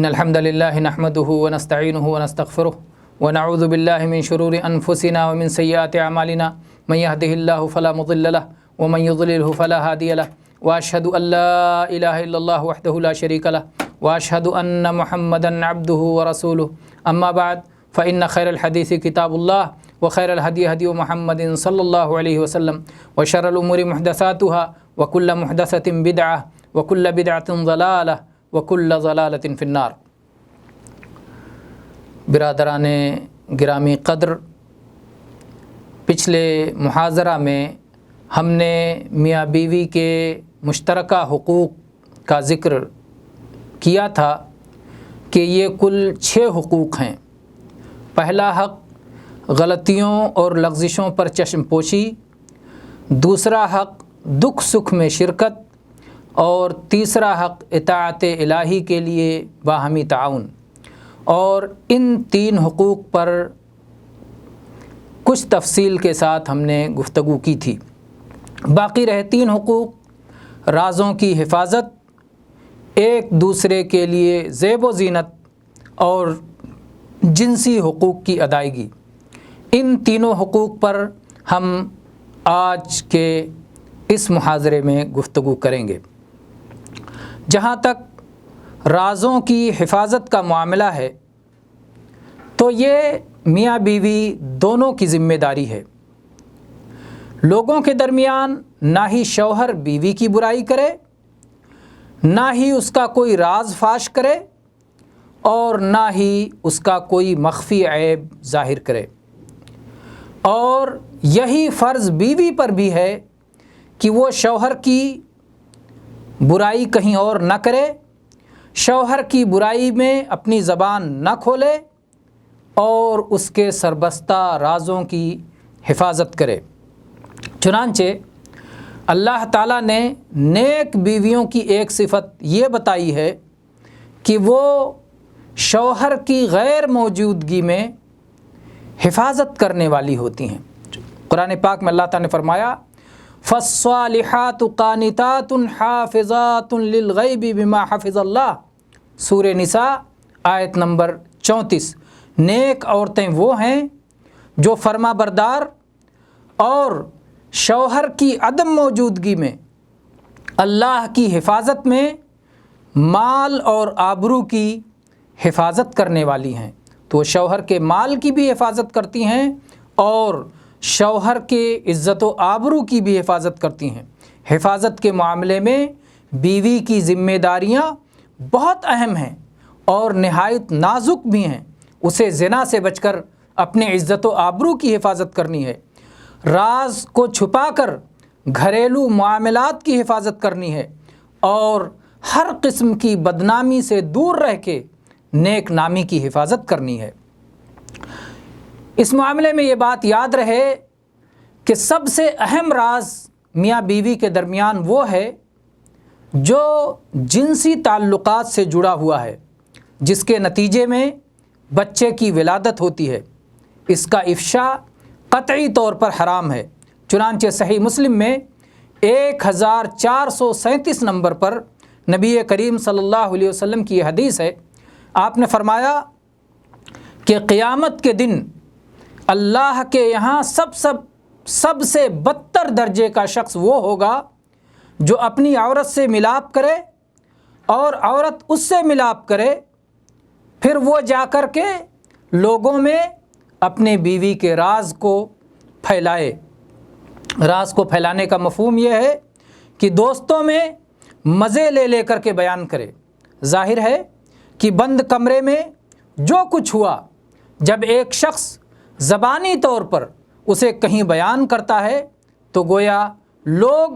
ان الحمد للہ نحمده ونستعینه ونستغفره ونعوذ باللہ من شرور انفسنا ومن سیئات اعمالنا من يهده الله فلا مضل له ومن يضلله فلا هادي له واشهد ان لا اله الا الله وحده لا شريك له واشهد ان محمدا عبده ورسوله اما بعد فان خير الحديث كتاب الله وخير الهدي هدي محمد صلى الله عليه وسلم وشر الامور محدثاتها وكل محدثة بدعة وكل بدعة ضلالة وكل ضلالة في النار۔ برادران گرامی قدر، پچھلے محاضرہ میں ہم نے میاں بیوی کے مشترکہ حقوق کا ذکر کیا تھا کہ یہ کل 6 حقوق ہیں۔ پہلا حق غلطیوں اور لغزشوں پر چشم پوشی، دوسرا حق دکھ سکھ میں شرکت، اور تیسرا حق اطاعت الہی کے لیے باہمی تعاون۔ اور ان 3 حقوق پر کچھ تفصیل کے ساتھ ہم نے گفتگو کی تھی۔ باقی رہے 3 حقوق: رازوں کی حفاظت، ایک دوسرے کے لیے زیب و زینت، اور جنسی حقوق کی ادائیگی۔ ان تینوں حقوق پر ہم آج کے اس محاضرے میں گفتگو کریں گے۔ جہاں تک رازوں کی حفاظت کا معاملہ ہے تو یہ میاں بیوی دونوں کی ذمہ داری ہے۔ لوگوں کے درمیان نہ ہی شوہر بیوی کی برائی کرے، نہ ہی اس کا کوئی راز فاش کرے، اور نہ ہی اس کا کوئی مخفی عیب ظاہر کرے۔ اور یہی فرض بیوی پر بھی ہے کہ وہ شوہر کی برائی کہیں اور نہ کرے، شوہر کی برائی میں اپنی زبان نہ کھولے، اور اس کے سربستہ رازوں کی حفاظت کرے۔ چنانچہ اللہ تعالیٰ نے نیک بیویوں کی ایک صفت یہ بتائی ہے کہ وہ شوہر کی غیر موجودگی میں حفاظت کرنے والی ہوتی ہیں۔ قرآن پاک میں اللہ تعالیٰ نے فرمایا فَالصَّالِحَاتُ قَانِتَاتٌ حَافِظَاتٌ لِلْغَيْبِ بِمَا حَفِظَ اللَّهُ، سورہ نساء آیت نمبر 34۔ نیک عورتیں وہ ہیں جو فرما بردار اور شوہر کی عدم موجودگی میں اللہ کی حفاظت میں مال اور آبرو کی حفاظت کرنے والی ہیں۔ تو شوہر کے مال کی بھی حفاظت کرتی ہیں اور شوہر کے عزت و آبرو کی بھی حفاظت کرتی ہیں۔ حفاظت کے معاملے میں بیوی کی ذمہ داریاں بہت اہم ہیں اور نہایت نازک بھی ہیں۔ اسے زنا سے بچ کر اپنے عزت و آبرو کی حفاظت کرنی ہے، راز کو چھپا کر گھریلو معاملات کی حفاظت کرنی ہے، اور ہر قسم کی بدنامی سے دور رہ کے نیک نامی کی حفاظت کرنی ہے۔ اس معاملے میں یہ بات یاد رہے کہ سب سے اہم راز میاں بیوی کے درمیان وہ ہے جو جنسی تعلقات سے جڑا ہوا ہے، جس کے نتیجے میں بچے کی ولادت ہوتی ہے۔ اس کا افشا قطعی طور پر حرام ہے۔ چنانچہ صحیح مسلم میں 1437 نمبر پر نبی کریم صلی اللہ علیہ وسلم کی یہ حدیث ہے۔ آپ نے فرمایا کہ قیامت کے دن اللہ کے یہاں سب سے بدتر درجے کا شخص وہ ہوگا جو اپنی عورت سے ملاپ کرے اور عورت اس سے ملاپ کرے، پھر وہ جا کر کے لوگوں میں اپنے بیوی کے راز کو پھیلائے۔ راز کو پھیلانے کا مفہوم یہ ہے کہ دوستوں میں مزے لے کر کے بیان کرے۔ ظاہر ہے کہ بند کمرے میں جو کچھ ہوا، جب ایک شخص زبانی طور پر اسے کہیں بیان کرتا ہے تو گویا لوگ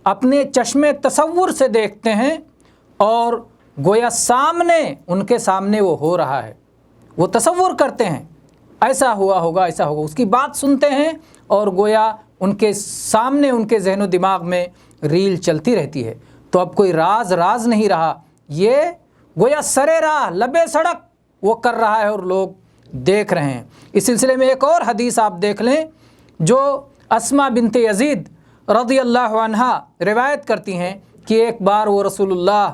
اپنے چشم تصور سے دیکھتے ہیں، اور گویا ان کے سامنے وہ ہو رہا ہے، وہ تصور کرتے ہیں ایسا ہوا ہوگا، ایسا ہوگا، اس کی بات سنتے ہیں، اور گویا ان کے سامنے ان کے ذہن و دماغ میں ریل چلتی رہتی ہے۔ تو اب کوئی راز نہیں رہا، یہ گویا سرے راہ لبے سڑک وہ کر رہا ہے اور لوگ دیکھ رہے ہیں۔ اس سلسلے میں ایک اور حدیث آپ دیکھ لیں جو اسماء بنت یزید رضی اللہ عنہا روایت کرتی ہیں کہ ایک بار وہ رسول اللہ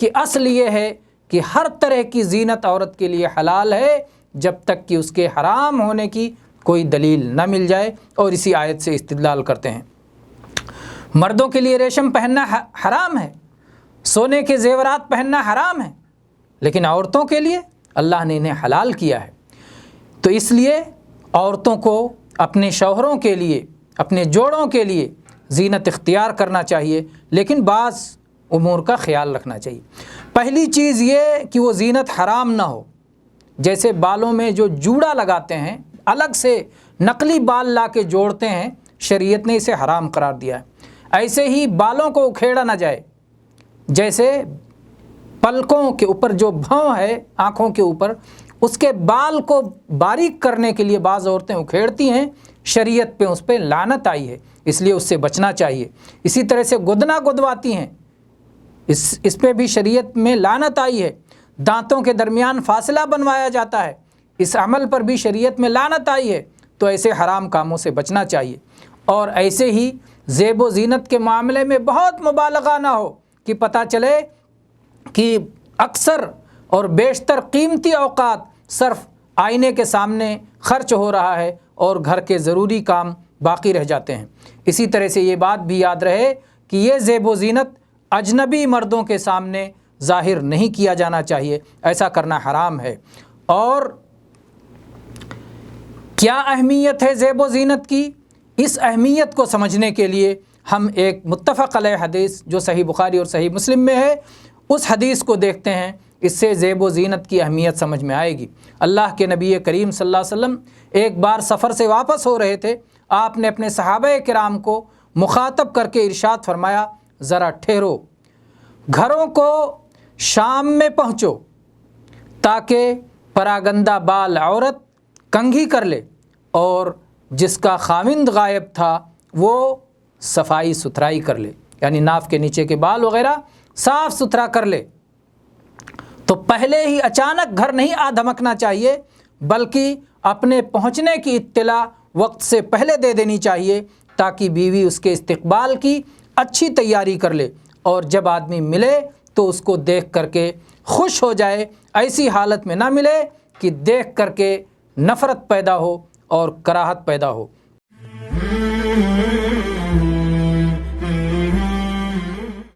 کہ اصل یہ ہے کہ ہر طرح کی زینت عورت کے لیے حلال ہے جب تک کہ اس کے حرام ہونے کی کوئی دلیل نہ مل جائے، اور اسی آیت سے استدلال کرتے ہیں۔ مردوں کے لیے ریشم پہننا حرام ہے، سونے کے زیورات پہننا حرام ہے، لیکن عورتوں کے لیے اللہ نے انہیں حلال کیا ہے۔ تو اس لیے عورتوں کو اپنے شوہروں کے لیے، اپنے جوڑوں کے لیے زینت اختیار کرنا چاہیے، لیکن بعض امور کا خیال رکھنا چاہیے۔ پہلی چیز یہ کہ وہ زینت حرام نہ ہو، جیسے بالوں میں جو جوڑا لگاتے ہیں، الگ سے نقلی بال لا کے جوڑتے ہیں، شریعت نے اسے حرام قرار دیا ہے۔ ایسے ہی بالوں کو اکھیڑا نہ جائے، جیسے پلکوں کے اوپر جو بھوں ہے آنکھوں کے اوپر، اس کے بال کو باریک کرنے کے لیے بعض عورتیں اکھیڑتی ہیں، شریعت پہ اس پہ لعنت آئی ہے، اس لیے اس سے بچنا چاہیے۔ اسی طرح سے گدنا گدواتی ہیں، اس پہ بھی شریعت میں لعنت آئی ہے۔ دانتوں کے درمیان فاصلہ بنوایا جاتا ہے، اس عمل پر بھی شریعت میں لعنت آئی ہے۔ تو ایسے حرام کاموں سے بچنا چاہیے۔ اور ایسے ہی زیب و زینت کے معاملے میں بہت مبالغہ نہ ہو کہ پتہ چلے کہ اکثر اور بیشتر قیمتی اوقات صرف آئینے کے سامنے خرچ ہو رہا ہے اور گھر کے ضروری کام باقی رہ جاتے ہیں۔ اسی طرح سے یہ بات بھی یاد رہے کہ یہ زیب و زینت اجنبی مردوں کے سامنے ظاہر نہیں کیا جانا چاہیے، ایسا کرنا حرام ہے۔ اور کیا اہمیت ہے زیب و زینت کی؟ اس اہمیت کو سمجھنے کے لیے ہم ایک متفق علیہ حدیث جو صحیح بخاری اور صحیح مسلم میں ہے، اس حدیث کو دیکھتے ہیں، اس سے زیب و زینت کی اہمیت سمجھ میں آئے گی۔ اللہ کے نبی کریم صلی اللہ علیہ وسلم ایک بار سفر سے واپس ہو رہے تھے، آپ نے اپنے صحابہ کرام کو مخاطب کر کے ارشاد فرمایا، ذرا ٹھہرو، گھروں کو شام میں پہنچو تاکہ پراگندہ بال عورت کنگھی کر لے، اور جس کا خاوند غائب تھا وہ صفائی ستھرائی کر لے، یعنی ناف کے نیچے کے بال وغیرہ صاف ستھرا کر لے۔ تو پہلے ہی اچانک گھر نہیں آ دھمکنا چاہیے، بلکہ اپنے پہنچنے کی اطلاع وقت سے پہلے دے دینی چاہیے، تاکہ بیوی اس کے استقبال کی اچھی تیاری کر لے، اور جب آدمی ملے تو اس کو دیکھ کر کے خوش ہو جائے، ایسی حالت میں نہ ملے کہ دیکھ کر کے نفرت پیدا ہو اور کراہت پیدا ہو۔